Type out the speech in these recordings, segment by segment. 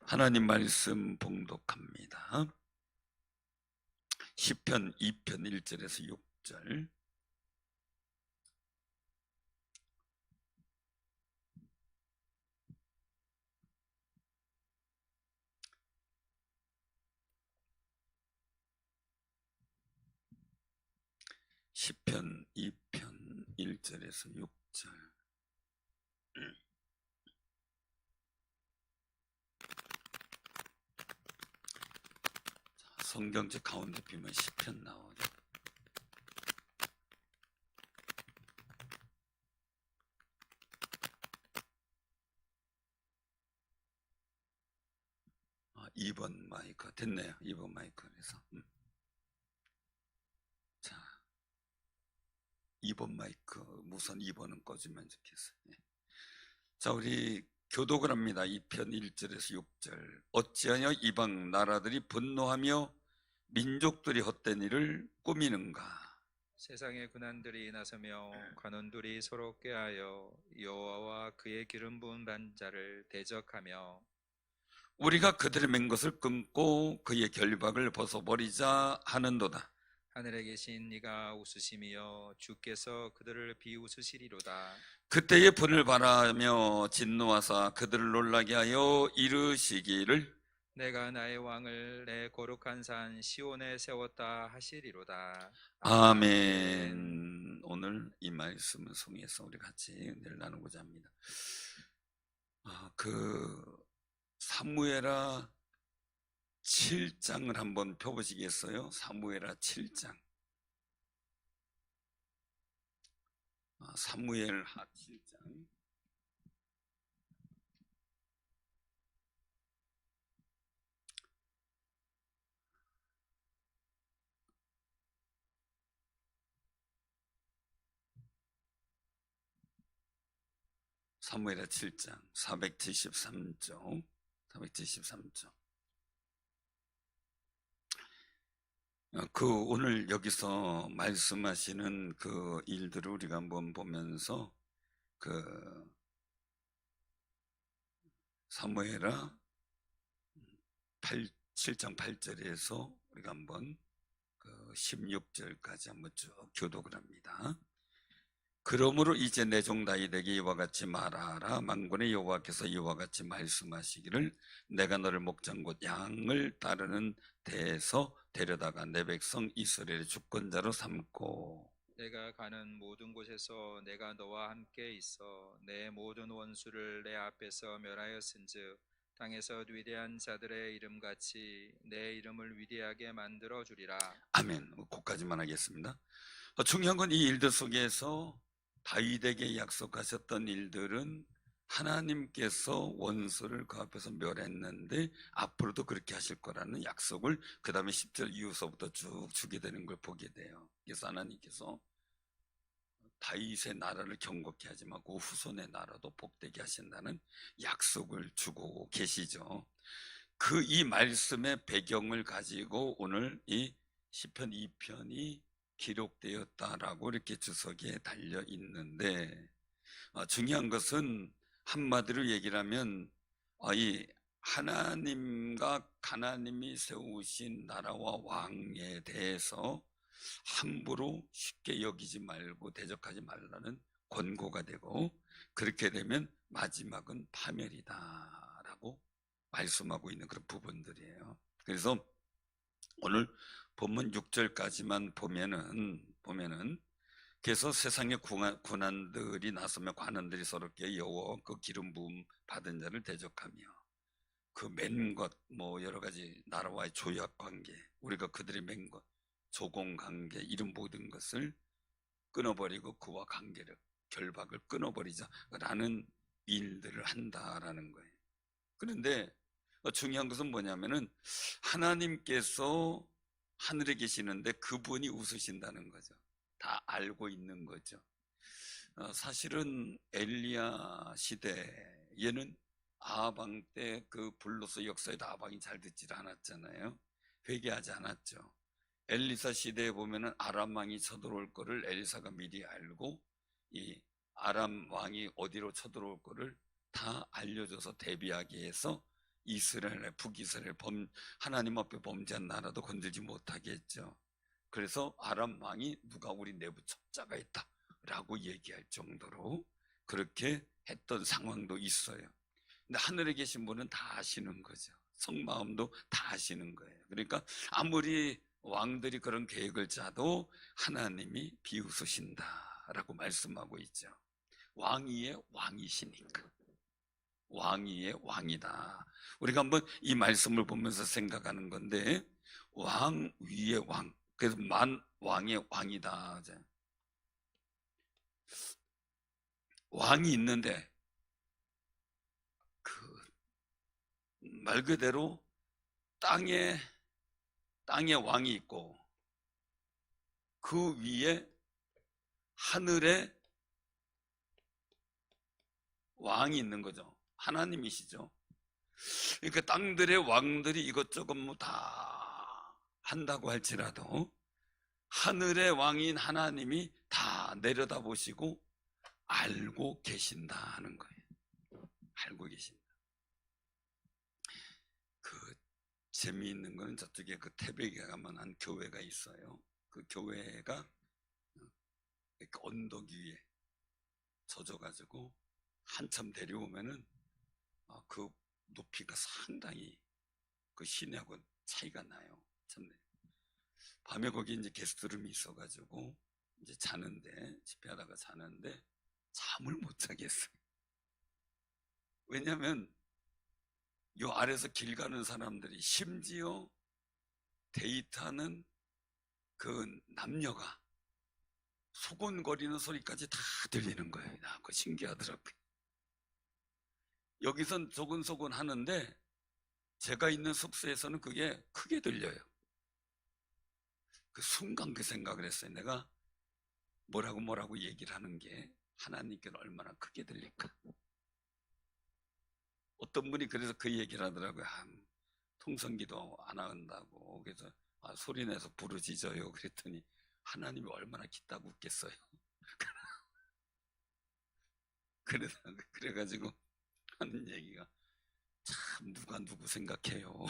하나님 말씀 봉독합니다. 시편 2편 1절에서 6절. 시편 2편 1절에서 6절. 성경책 가운데 비면 시편 나오죠. 아, 2번 마이크 됐네요. 2번 마이크에서. 자, 2번 마이크 우선 2번은 꺼주면 좋겠어요. 자, 우리 교독을 합니다. 2편 1절에서 6절. 어찌하여 이방 나라들이 분노하며 민족들이 헛된 일을 꾸미는가? 세상의 군환들이 나서며 관원들이 서로 꾀하여 여호와와 그의 기름 부은 반자를 대적하며 우리가 그들의 맹 것을 끊고 그의 결박을 벗어버리자 하는도다. 하늘에 계신 이가 웃으시며 주께서 그들을 비웃으시리로다. 그때의 분을 바라며 진노하사 그들을 놀라게 하여 이르시기를 내가 나의 왕을 내 거룩한 산 시온에 세웠다 하시리로다. 아멘. 오늘 이 말씀을 통해서 우리 같이 은혜를 나누고자 합니다. 사무엘하 7장을 한번 펴보시겠어요? 사무엘하 7장. 사무엘하 7장. 사무엘하 7장 473쪽. 473쪽. 오늘 여기서 말씀하시는 그 일들을 우리가 한번 보면서 사무엘하 7장 8절에서 우리가 한번 16절까지 한번 쭉 교독을 합니다. 그러므로 이제 내 종 다윗에게 이와 같이 말하라. 만군의 여호와께서 이와 같이 말씀하시기를 내가 너를 목장 곧 양을 따르는 데에서 데려다가 내 백성 이스라엘의 주권자로 삼고 내가 가는 모든 곳에서 내가 너와 함께 있어 내 모든 원수를 내 앞에서 멸하였은즉 땅에서 위대한 자들의 이름같이 내 이름을 위대하게 만들어 주리라. 아멘. 거기까지만 하겠습니다. 중요한 건 이 일들 속에서 다윗에게 약속하셨던 일들은 하나님께서 원수를 그 앞에서 멸했는데 앞으로도 그렇게 하실 거라는 약속을 그 다음에 10절 이후서부터 쭉 주게 되는 걸 보게 돼요. 그래서 하나님께서 다윗의 나라를 경고케 하지 말고 후손의 나라도 복되게 하신다는 약속을 주고 계시죠. 이 말씀의 배경을 가지고 오늘 이 시편 2편이 기록되었다라고 이렇게 주석에 달려 있는데, 중요한 것은 한마디로 얘기를 하면 이 하나님과 하나님이 세우신 나라와 왕에 대해서 함부로 쉽게 여기지 말고 대적하지 말라는 권고가 되고, 그렇게 되면 마지막은 파멸이다라고 말씀하고 있는 그런 부분들이에요. 그래서 오늘 본문 6절까지만 보면은 그래서 세상의 군환들이 나서며 관원들이 서럽게 여호와 그 기름 부음 받은 자를 대적하며 그 맨 것 여러 가지 나라와의 조약 관계, 우리가 그들의 맨 것, 조공 관계 이런 모든 것을 끊어버리고 그와 관계를 결박을 끊어버리자라는 일들을 한다라는 거예요. 그런데 중요한 것은 뭐냐면은 하나님께서 하늘에 계시는데 그분이 웃으신다는 거죠. 다 알고 있는 거죠. 사실은 엘리야 시대에는 아하방 때 그 불로서 역사에도 아하방이 잘 듣질 않았잖아요. 회개하지 않았죠. 엘리사 시대에 보면은 아람 왕이 쳐들어올 거를 엘리사가 미리 알고 이 아람 왕이 어디로 쳐들어올 거를 다 알려줘서 대비하기 위해서 이스라엘, 북이스라엘 하나님 앞에 범죄한 나라도 건들지 못하게 했죠. 그래서 아람 왕이 누가 우리 내부 첩자가 있다라고 얘기할 정도로 그렇게 했던 상황도 있어요. 근데 하늘에 계신 분은 다 아시는 거죠. 속마음도 다 아시는 거예요. 그러니까 아무리 왕들이 그런 계획을 짜도 하나님이 비웃으신다라고 말씀하고 있죠. 왕위의 왕이시니까. 왕위의 왕이다. 우리가 한번 이 말씀을 보면서 생각하는 건데, 왕 위의 왕, 그래서 만왕의 왕이다. 왕이 있는데 그 말 그대로 땅에 왕이 있고 그 위에 하늘에 왕이 있는 거죠. 하나님이시죠. 그러니까 땅들의 왕들이 이것저것 뭐 다 한다고 할지라도 하늘의 왕인 하나님이 다 내려다보시고 알고 계신다 하는 거예요. 알고 계신다. 그 재미있는 거는 저쪽에 그 태백에 가면 한 교회가 있어요. 그 교회가 이렇게 언덕 위에 젖어가지고 한참 내려오면은 그 높이가 상당히 그 시내하고 차이가 나요. 참 밤에 거기 이제 게스트룸이 있어가지고 이제 자는데 집회하다가 자는데 잠을 못 자겠어요. 왜냐하면 요 아래서 길 가는 사람들이 심지어 데이트하는 그 남녀가 소곤거리는 소리까지 다 들리는 거예요. 그거 신기하더라고요. 여기선 소곤소곤 하는데 제가 있는 숙소에서는 그게 크게 들려요. 그 순간 그 생각을 했어요. 내가 뭐라고 얘기를 하는 게 하나님께는 얼마나 크게 들릴까. 어떤 분이 그래서 그 얘기를 하더라고요. 통성기도 안 한다고. 그래서 소리내서 부르짖어요. 그랬더니 하나님이 얼마나 기다고 웃겠어요. 그래가지고 하는 얘기가 참 누가 누구 생각해요.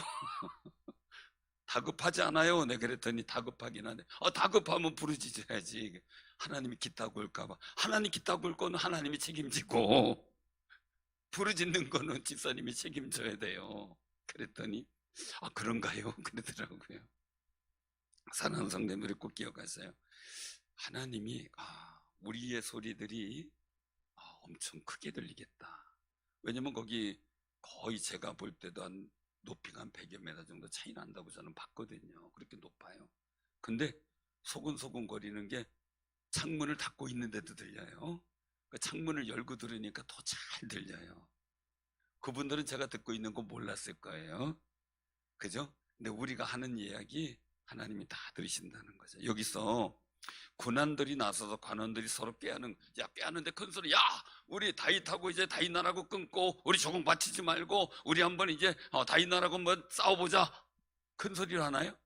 다급하지 않아요? 네, 그랬더니 다급하긴 한데 다급하면 부르짖어야지. 하나님이 기다고 올까봐. 하나님 기다고 올 거는 하나님이 책임지고 부르짖는 거는 집사님이 책임져야 돼요. 그랬더니 그런가요? 그러더라고요. 사랑하는 성도님들이 꼭 기억하세요. 하나님이 우리의 소리들이 엄청 크게 들리겠다. 왜냐면 거기 거의 제가 볼 때도 한 높이가 한 100여 미터 정도 차이 난다고 저는 봤거든요. 그렇게 높아요. 근데 소근소근 거리는 게 창문을 닫고 있는데도 들려요. 창문을 열고 들으니까 더 잘 들려요. 그분들은 제가 듣고 있는 거 몰랐을 거예요. 그죠? 근데 우리가 하는 이야기 하나님이 다 들으신다는 거죠. 여기서 군안들이 나서서 관원들이 서로 꾀하는데 큰 소리, 야, 우리 다윗하고 이제 다윗 나라고 끊고 우리 조공 바치지 말고 우리 한번 이제 다윗 나라고 한번 싸워보자. 큰 소리를 하나요?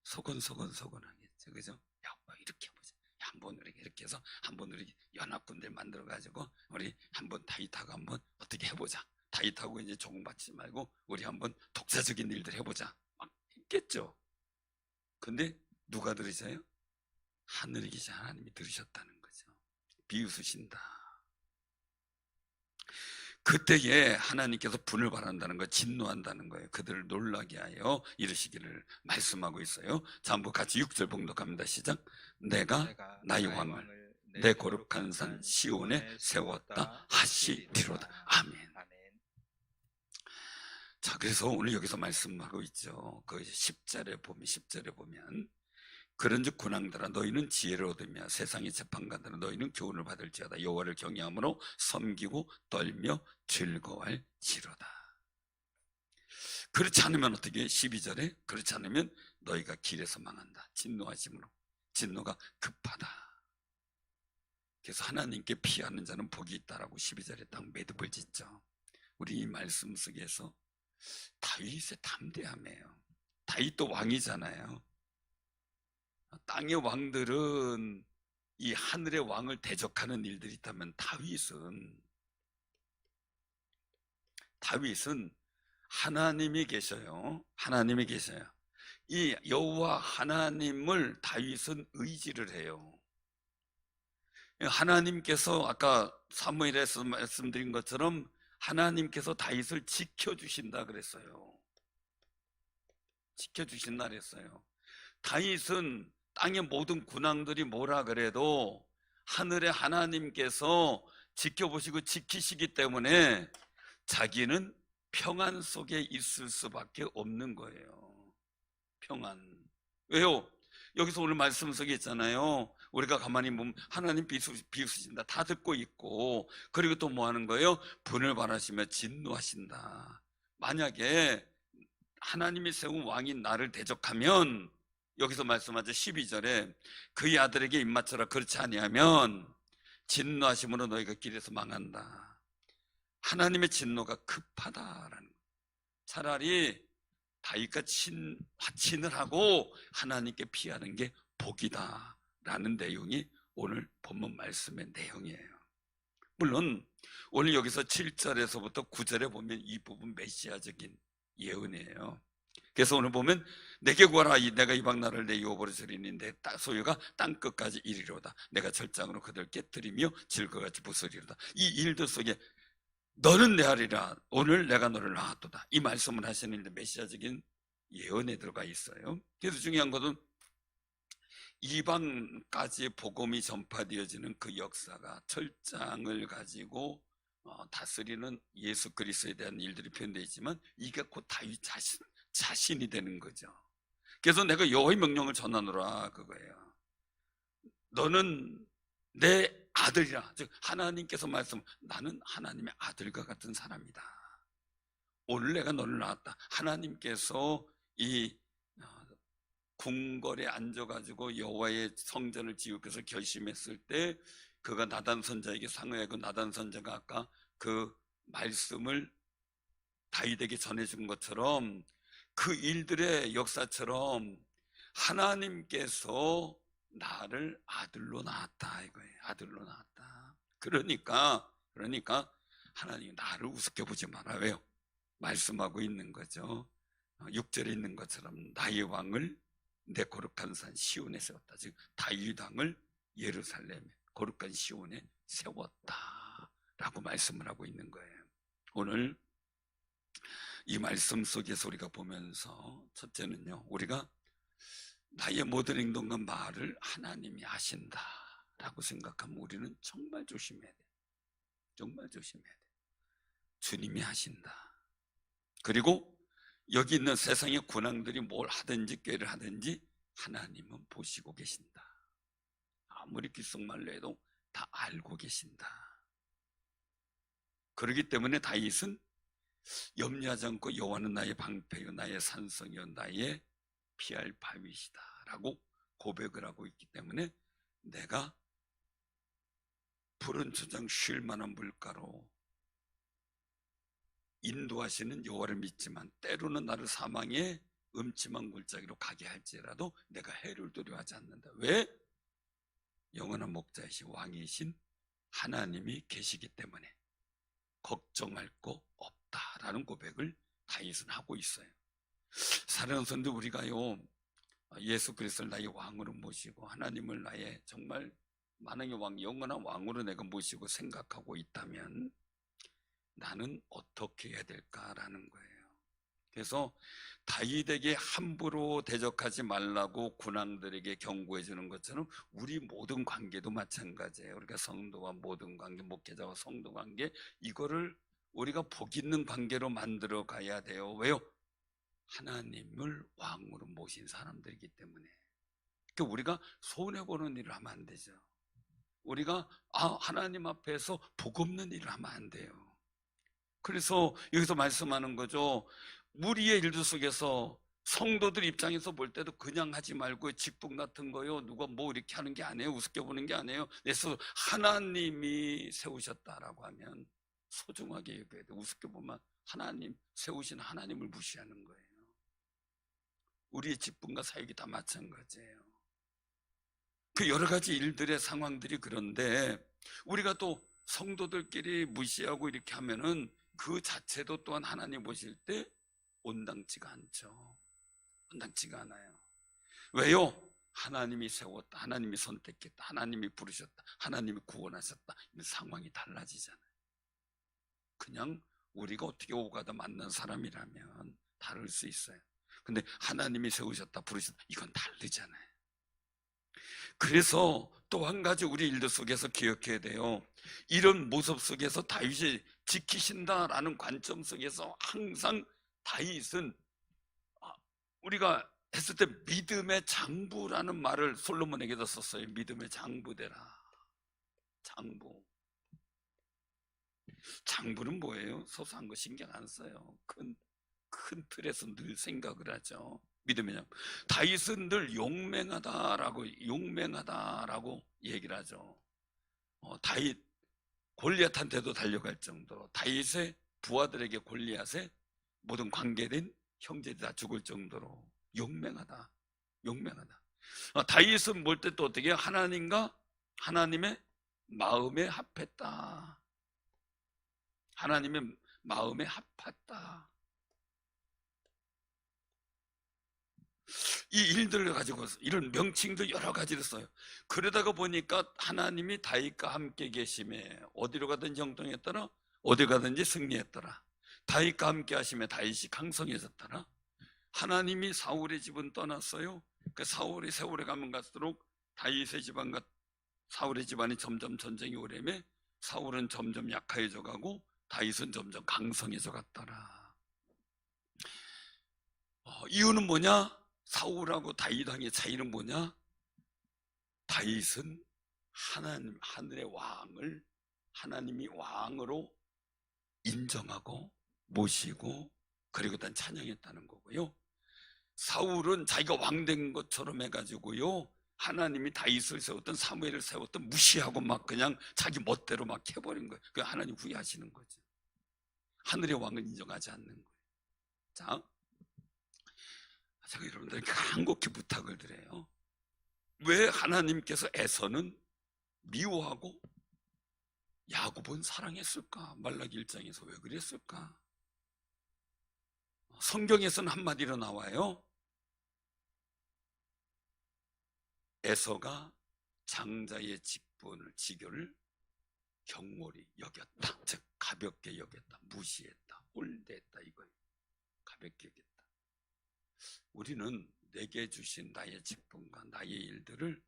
소곤하겠죠. 그죠? 야, 뭐 이렇게 해보자. 야, 한번 이렇게 해서 한번 우리 연합군들 만들어 가지고 우리 한번 다윗하고 한번 어떻게 해보자. 다윗하고 이제 조공 바치지 말고 우리 한번 독자적인 일들 해보자. 막 했겠죠. 근데 누가 들으세요? 하늘에 계신 하나님이 들으셨다는 거죠. 비웃으신다. 그때에 하나님께서 분을 발한다는 거, 진노한다는 거예요. 그들을 놀라게 하여 이르시기를 말씀하고 있어요. 자, 한번 같이 6절 봉독합니다. 시작. 내가 나의 왕을 내 거룩한 산 시온에 세웠다 하시리로다. 아멘. 자, 그래서 오늘 여기서 말씀하고 있죠. 그 10절에 보면 그런즉 군왕들아 너희는 지혜를 얻으며 세상의 재판관들아 너희는 교훈을 받을지어다. 여호와를 경외함으로 섬기고 떨며 즐거워할지로다. 그렇지 않으면 어떻게? 12절에 그렇지 않으면 너희가 길에서 망한다. 진노하심으로. 진노가 급하다. 그래서 하나님께 피하는 자는 복이 있다라고 12절에 딱 매듭을 짓죠. 우리 이 말씀 속에서 다윗의 담대함이에요. 다윗도 왕이잖아요. 땅의 왕들은 이 하늘의 왕을 대적하는 일들이 있다면 다윗은 하나님이 계셔요. 하나님이 계셔요. 이 여호와 하나님을 다윗은 의지를 해요. 하나님께서 아까 사무엘에서 말씀드린 것처럼 하나님께서 다윗을 지켜주신다 그랬어요. 지켜주신다 그랬어요. 다윗은 땅의 모든 군왕들이 뭐라 그래도 하늘의 하나님께서 지켜보시고 지키시기 때문에 자기는 평안 속에 있을 수밖에 없는 거예요. 평안. 왜요? 여기서 오늘 말씀 속에 있잖아요. 우리가 가만히 보면 하나님 비우신다 다 듣고 있고, 그리고 또 뭐 하는 거예요? 분을 바라시며 진노하신다. 만약에 하나님이 세운 왕인 나를 대적하면, 여기서 말씀하죠. 12절에 그의 아들에게 입맞춰라. 그렇지 아니하면 진노하심으로 너희가 길에서 망한다. 하나님의 진노가 급하다라는 거예요. 차라리 다윗과 화친을 하고 하나님께 피하는 게 복이다 라는 내용이 오늘 본문 말씀의 내용이에요. 물론 오늘 여기서 7절에서부터 9절에 보면 이 부분 메시아적인 예언이에요. 그래서 오늘 보면 내게 구하라. 내가 이방 나라를 내 여호와로 주리니 내 소유가 땅끝까지 이르리로다. 내가 절장으로 그들 깨뜨리며 질거같이 부수리로다. 이 일들 속에 너는 내 아리라. 오늘 내가 너를 낳았도다. 이 말씀을 하시는데 메시아적인 예언에 들어가 있어요. 그래서 중요한 것은 이방까지 복음이 전파되어지는 그 역사가 철장을 가지고 다스리는 예수 그리스도에 대한 일들이 표현되어 있지만 이게 곧 다윗 자신이 되는 거죠. 그래서 내가 여호와의 명령을 전하노라 그거예요. 너는 내 아들이라. 즉 하나님께서 말씀, 나는 하나님의 아들과 같은 사람이다. 오늘 내가 너를 낳았다. 하나님께서 이 궁궐에 앉아가지고 여호와의 성전을 지으께서 결심했을 때 그가 나단 선자에게 상의하고 나단 선자가 아까 그 말씀을 다윗에게 전해준 것처럼 그 일들의 역사처럼 하나님께서 나를 아들로 낳았다 이거예요. 아들로 낳았다. 그러니까 하나님이 나를 우습게 보지 마라. 왜요? 말씀하고 있는 거죠. 6절에 있는 것처럼 나의 왕을 내 거룩한 산 시온에 세웠다. 즉 다윗 왕을 예루살렘 거룩한 시온에 세웠다 라고 말씀을 하고 있는 거예요. 오늘 이 말씀 속에서 우리가 보면서 첫째는요, 우리가 나의 모든 행동과 말을 하나님이 하신다 라고 생각하면 우리는 정말 조심해야 돼요. 정말 조심해야 돼요. 주님이 하신다. 그리고 여기 있는 세상의 군왕들이 뭘 하든지 꾀를 하든지 하나님은 보시고 계신다. 아무리 귓속말로 해도 다 알고 계신다. 그렇기 때문에 다윗은 염려하지 않고 여호와는 나의 방패요 나의 산성이요 나의 피할 바위시다 라고 고백을 하고 있기 때문에 내가 푸른 초장 쉴 만한 물가로 인도하시는 여호와를 믿지만 때로는 나를 사망의 음침한 골짜기로 가게 할지라도 내가 해를 두려워하지 않는다. 왜? 영원한 목자이신 왕이신 하나님이 계시기 때문에 걱정할 거 없다라는 고백을 다윗은 하고 있어요. 사랑하는 성도, 우리가요 예수 그리스도를 나의 왕으로 모시고 하나님을 나의 정말 만왕의 왕, 영원한 왕으로 내가 모시고 생각하고 있다면 나는 어떻게 해야 될까라는 거예요. 그래서 다윗에게 함부로 대적하지 말라고 군왕들에게 경고해 주는 것처럼 우리 모든 관계도 마찬가지예요. 우리가 성도와 모든 관계, 목회자와 성도 관계, 이거를 우리가 복 있는 관계로 만들어 가야 돼요. 왜요? 하나님을 왕으로 모신 사람들이기 때문에. 그러니까 우리가 손해보는 일을 하면 안 되죠. 우리가 하나님 앞에서 복 없는 일을 하면 안 돼요. 그래서 여기서 말씀하는 거죠. 무리의 일들 속에서 성도들 입장에서 볼 때도 그냥 하지 말고 직분 같은 거요, 누가 뭐 이렇게 하는 게 아니에요. 우습게 보는 게 아니에요. 그래서 하나님이 세우셨다라고 하면 소중하게 여겨야 돼. 우습게 보면 하나님, 세우신 하나님을 무시하는 거예요. 우리의 직분과 사역이 다 마찬가지예요. 그 여러 가지 일들의 상황들이 그런데 우리가 또 성도들끼리 무시하고 이렇게 하면은 그 자체도 또한 하나님 보실 때 온당치가 않죠. 온당치가 않아요. 왜요? 하나님이 세웠다, 하나님이 선택했다, 하나님이 부르셨다, 하나님이 구원하셨다. 상황이 달라지잖아요. 그냥 우리가 어떻게 오가다 만난 사람이라면 다를 수 있어요. 근데 하나님이 세우셨다, 부르셨다, 이건 다르잖아요. 그래서 또 한 가지 우리 일들 속에서 기억해야 돼요. 이런 모습 속에서 다윗이 지키신다라는 관점 속에서 항상 다윗은 우리가 했을 때 믿음의 장부라는 말을 솔로몬에게도 썼어요. 믿음의 장부되라. 장부. 장부는 뭐예요? 소소한 거 신경 안 써요. 큰 틀에서 늘 생각을 하죠. 믿음의 장부. 다윗은 늘 용맹하다라고 얘기를 하죠. 다윗 골리앗한테도 달려갈 정도로, 다윗의 부하들에게 골리앗의 모든 관계된 형제들이 다 죽을 정도로 용맹하다. 다윗은 볼 때 또 어떻게 해요? 하나님과 하나님의 마음에 합했다. 하나님의 마음에 합했다. 이 일들을 가지고 이런 명칭도 여러 가지를 써요. 그러다가 보니까 하나님이 다윗과 함께 계심에 어디로 가든지 형통했더라, 어디 가든지 승리했더라. 다윗과 함께 하심에 다윗이 강성해졌더라. 하나님이 사울의 집은 떠났어요. 그 사울이 세월에 가면 갈수록 다윗의 집안과 사울의 집안이 점점 전쟁이 오래매 사울은 점점 약해져 가고 다윗은 점점 강성해져 갔더라. 이유는 뭐냐? 사울하고 다윗왕의 차이는 뭐냐? 다윗은 하나님, 하늘의 왕을 하나님이 왕으로 인정하고 모시고 그리고 단 찬양했다는 거고요. 사울은 자기가 왕된 것처럼 해가지고요, 하나님이 다윗을 세웠던 사무엘을 세웠던 무시하고 막 그냥 자기 멋대로 막 해버린 거예요. 그 하나님 후회하시는 거죠. 하늘의 왕을 인정하지 않는 거예요. 자, 제가 여러분들에게 간곡히 부탁을 드려요. 왜 하나님께서 에서는 미워하고 야곱은 사랑했을까? 말라기 1장에서 왜 그랬을까? 성경에서는 한마디로 나와요. 에서가 장자의 직교를 경홀히 여겼다. 즉 가볍게 여겼다, 무시했다, 홀대했다, 이거예요. 가볍게 여겼다. 우리는 내게 주신 나의 직분과 나의 일들을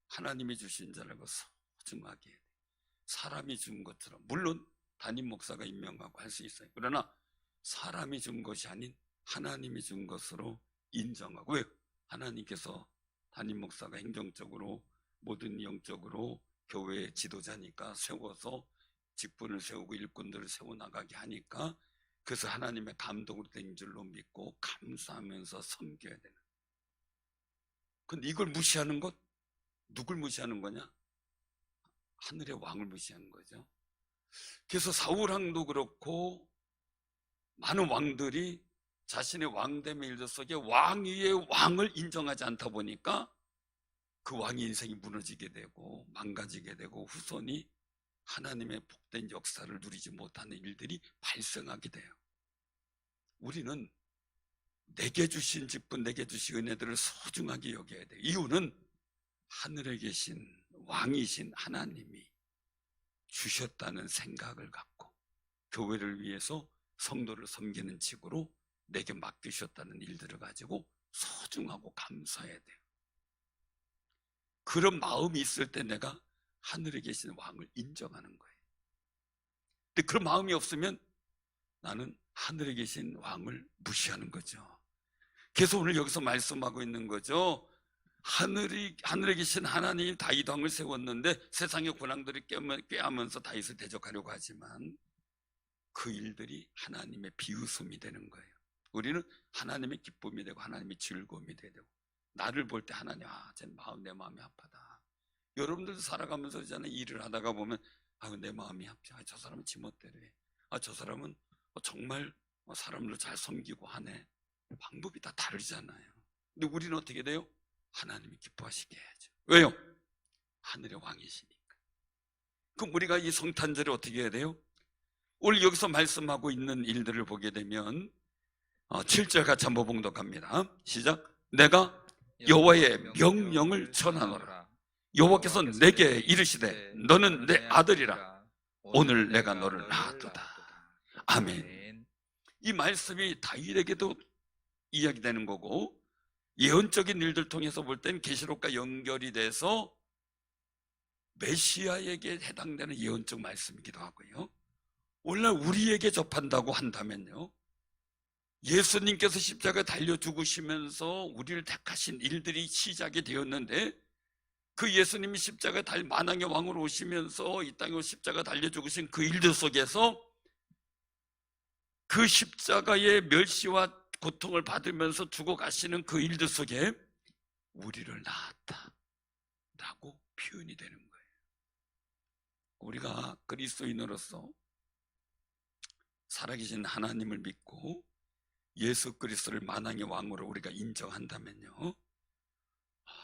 하나님이 주신 자라고 소중하게 해야 돼. 사람이 준 것처럼, 물론 담임 목사가 임명하고 할 수 있어요. 그러나 사람이 준 것이 아닌 하나님이 준 것으로 인정하고, 왜? 하나님께서 담임 목사가 행정적으로 모든 영적으로 교회의 지도자니까 세워서 직분을 세우고 일꾼들을 세워나가게 하니까, 그래서 하나님의 감동으로 된 줄로 믿고 감사하면서 섬겨야 되는. 근데 이걸 무시하는 것, 누굴 무시하는 거냐? 하늘의 왕을 무시하는 거죠. 그래서 사울왕도 그렇고 많은 왕들이 자신의 왕됨의 일들 속에 왕 위의 왕을 인정하지 않다 보니까 그 왕의 인생이 무너지게 되고 망가지게 되고 후손이 하나님의 복된 역사를 누리지 못하는 일들이 발생하게 돼요. 우리는 내게 주신 직분, 내게 주신 은혜들을 소중하게 여겨야 돼요. 이유는 하늘에 계신 왕이신 하나님이 주셨다는 생각을 갖고 교회를 위해서 성도를 섬기는 직으로 내게 맡기셨다는 일들을 가지고 소중하고 감사해야 돼요. 그런 마음이 있을 때 내가 하늘에 계신 왕을 인정하는 거예요. 근데 그런 마음이 없으면 나는 하늘에 계신 왕을 무시하는 거죠. 그래서 오늘 여기서 말씀하고 있는 거죠. 하늘에 계신 하나님 다윗 왕을 세웠는데 세상의 군왕들이 꾀하면서 다윗을 대적하려고 하지만 그 일들이 하나님의 비웃음이 되는 거예요. 우리는 하나님의 기쁨이 되고 하나님의 즐거움이 되고, 나를 볼 때 하나님, 내 마음이 아프다. 여러분들도 살아가면서 그러잖아요. 일을 하다가 보면 내 마음이 아프다. 저 사람은 지멋대로 해. 저 사람은 정말 사람을 잘 섬기고 하네. 방법이 다 다르잖아요. 근데 우리는 어떻게 돼요? 하나님이 기뻐하시게 해야죠. 왜요? 하늘의 왕이시니까. 그럼 우리가 이 성탄절에 어떻게 해야 돼요? 오늘 여기서 말씀하고 있는 일들을 보게 되면 7절 같이 한번 봉독합니다. 시작. 내가 여호와의 명령을 전하노라. 여호와께서 내게 이르시되 너는 내 아들이라. 오늘 내가 너를 낳았도다. 아멘. 이 말씀이 다윗에게도 이야기되는 거고, 예언적인 일들 통해서 볼 땐 계시록과 연결이 돼서 메시아에게 해당되는 예언적 말씀이기도 하고요. 오늘날 우리에게 접한다고 한다면요, 예수님께서 십자가에 달려 죽으시면서 우리를 택하신 일들이 시작이 되었는데, 그 예수님이 십자가에 만왕의 왕으로 오시면서 이 땅에 십자가 달려 죽으신 그 일들 속에서 그 십자가의 멸시와 고통을 받으면서 죽어가시는 그 일들 속에 우리를 낳았다 라고 표현이 되는 거예요. 우리가 그리스도인으로서 살아계신 하나님을 믿고 예수 그리스도를 만왕의 왕으로 우리가 인정한다면요,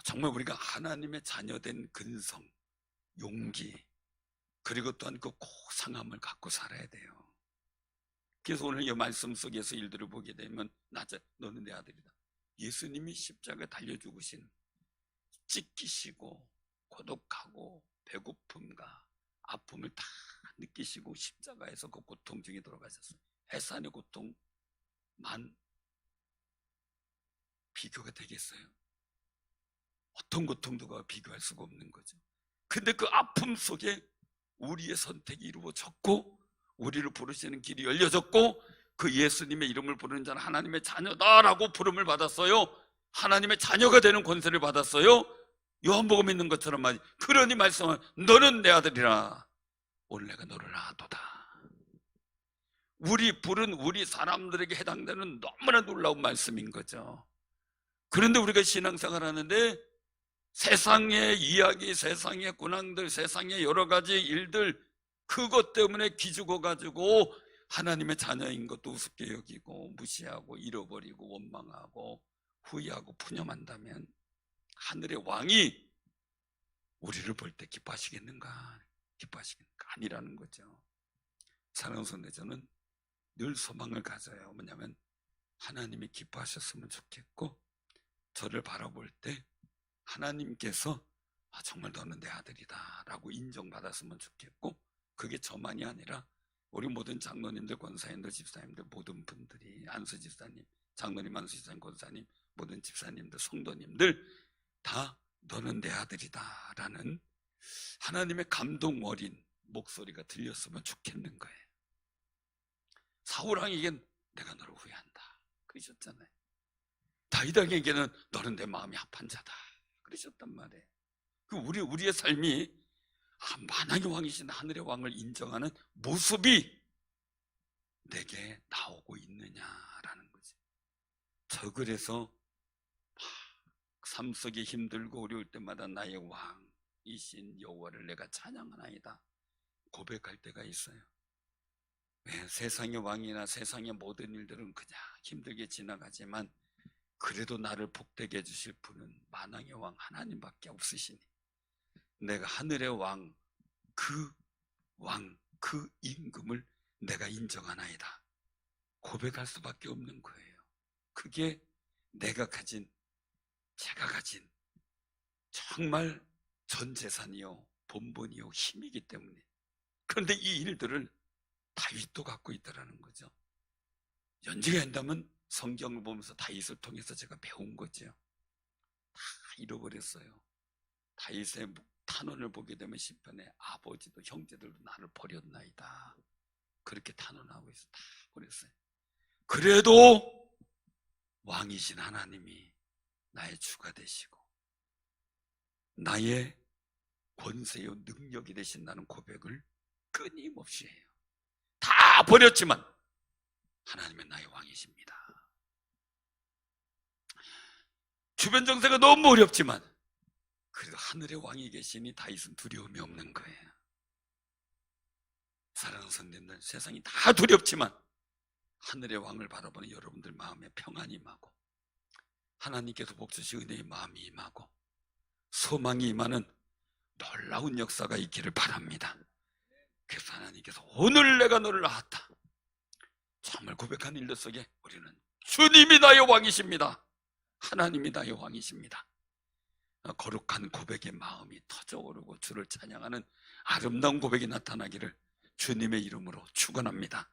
정말 우리가 하나님의 자녀된 근성, 용기, 그리고 또한 그 고상함을 갖고 살아야 돼요. 그래서 오늘 이 말씀 속에서 일들을 보게 되면, 너는 내 아들이다. 예수님이 십자가에 달려 죽으신, 찢기시고 고독하고 배고픔과 아픔을 다 느끼시고 십자가에서 그 고통 중에 돌아가셨어요. 해산의 고통만 비교가 되겠어요? 어떤 고통도 비교할 수가 없는 거죠. 근데 그 아픔 속에 우리의 선택이 이루어졌고, 우리를 부르시는 길이 열려졌고, 그 예수님의 이름을 부르는 자는 하나님의 자녀다라고 부름을 받았어요. 하나님의 자녀가 되는 권세를 받았어요. 요한복음에 있는 것처럼 말이지. 그러니 말씀은 너는 내 아들이라. 오늘 내가 너를 낳았도다. 우리 사람들에게 해당되는 너무나 놀라운 말씀인 거죠. 그런데 우리가 신앙생활 하는데 세상의 이야기, 세상의 군왕들, 세상의 여러 가지 일들, 그것 때문에 기죽어가지고 하나님의 자녀인 것도 우습게 여기고 무시하고 잃어버리고 원망하고 후회하고 푸념한다면 하늘의 왕이 우리를 볼 때 기뻐하시겠는가? 기뻐하시겠는가? 아니라는 거죠. 사랑하는 성도들은 늘 소망을 가져요. 뭐냐면 하나님이 기뻐하셨으면 좋겠고, 저를 바라볼 때 하나님께서 정말 너는 내 아들이다 라고 인정받았으면 좋겠고, 그게 저만이 아니라 우리 모든 장로님들, 권사님들, 집사님들, 모든 분들이, 안수 집사님, 장로님, 안수 집사님, 권사님, 모든 집사님들, 성도님들 다 너는 내 아들이다 라는 하나님의 감동 어린 목소리가 들렸으면 좋겠는 거예요. 사울왕에겐 내가 너를 후회한다 그러셨잖아요. 다윗왕에게는 너는 내 마음이 합한 자다 그러셨단 말이에요. 우리의 삶이 만왕의 왕이신 하늘의 왕을 인정하는 모습이 내게 나오고 있느냐라는 거지. 저 그래서 삶 속에 힘들고 어려울 때마다 나의 왕이신 여호와를 내가 찬양하나이다 고백할 때가 있어요. 왜? 세상의 왕이나 세상의 모든 일들은 그냥 힘들게 지나가지만 그래도 나를 복되게 해주실 분은 만왕의 왕 하나님밖에 없으시니 내가 하늘의 왕, 그 임금을 내가 인정하나이다 고백할 수밖에 없는 거예요. 그게 제가 가진 정말 전 재산이요 본분이요 힘이기 때문에. 그런데 이 일들을 다윗도 갖고 있다라는 거죠. 연지가 한다면 성경을 보면서 다윗을 통해서 제가 배운 거죠. 다 잃어버렸어요. 다윗의 탄원을 보게 되면 시편에 아버지도 형제들도 나를 버렸나이다 그렇게 탄원하고 있어. 다 버렸어요. 그래도 왕이신 하나님이 나의 주가 되시고 나의 권세요 능력이 되신다는 고백을 끊임없이 해요. 다 버렸지만 하나님은 나의 왕이십니다. 주변 정세가 너무 어렵지만 그래도 하늘의 왕이 계시니 다윗은 두려움이 없는 거예요. 사랑하는 성도님들, 세상이 다 두렵지만 하늘의 왕을 바라보는 여러분들 마음에 평안이 임하고 하나님께서 복주신 은혜의 마음이 임하고 소망이 임하는 놀라운 역사가 있기를 바랍니다. 그래서 하나님께서 오늘 내가 너를 낳았다 정말 고백한 일들 속에 우리는 주님이 나의 왕이십니다, 하나님이 나의 왕이십니다, 거룩한 고백의 마음이 터져오르고 주를 찬양하는 아름다운 고백이 나타나기를 주님의 이름으로 축원합니다.